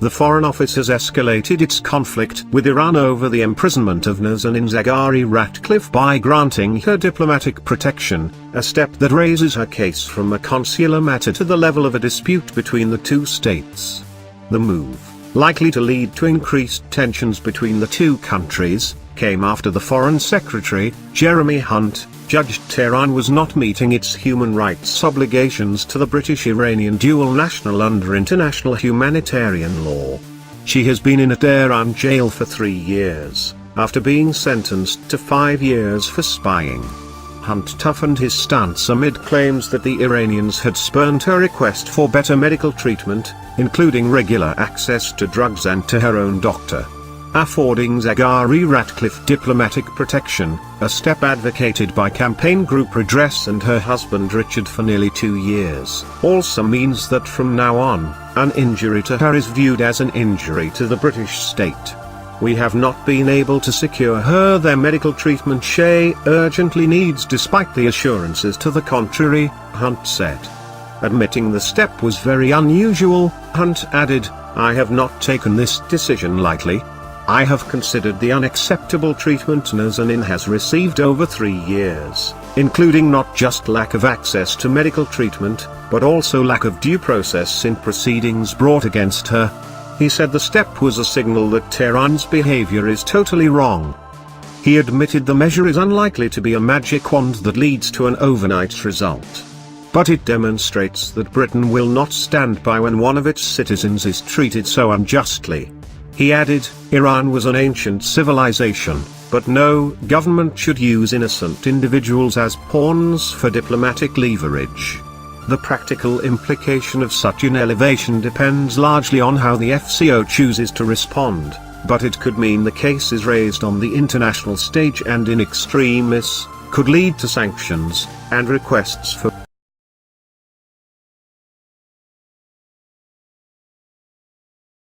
The Foreign Office has escalated its conflict with Iran over the imprisonment of Nazanin Zaghari-Ratcliffe by granting her diplomatic protection, a step that raises her case from a consular matter to the level of a dispute between the two states. The move, likely to lead to increased tensions between the two countries, came after the Foreign Secretary, Jeremy Hunt, judged Tehran was not meeting its human rights obligations to the British-Iranian dual national under international humanitarian law. She has been in a Tehran jail for 3 years, after being sentenced to 5 years for spying. Hunt toughened his stance amid claims that the Iranians had spurned her request for better medical treatment, including regular access to drugs and to her own doctor. Affording Zaghari-Ratcliffe diplomatic protection, a step advocated by campaign group Redress and her husband Richard for nearly 2 years, also means that from now on, an injury to her is viewed as an injury to the British state. We have not been able to secure her their medical treatment she urgently needs despite the assurances to the contrary, Hunt said. Admitting the step was very unusual, Hunt added, "I have not taken this decision lightly. I have considered the unacceptable treatment Nazanin has received over 3 years, including not just lack of access to medical treatment, but also lack of due process in proceedings brought against her." He said the step was a signal that Tehran's behavior is totally wrong. He admitted the measure is unlikely to be a magic wand that leads to an overnight result. But it demonstrates that Britain will not stand by when one of its citizens is treated so unjustly. He added, Iran was an ancient civilization, but no government should use innocent individuals as pawns for diplomatic leverage. The practical implication of such an elevation depends largely on how the FCO chooses to respond, but it could mean the case is raised on the international stage and in extremis, could lead to sanctions, and requests for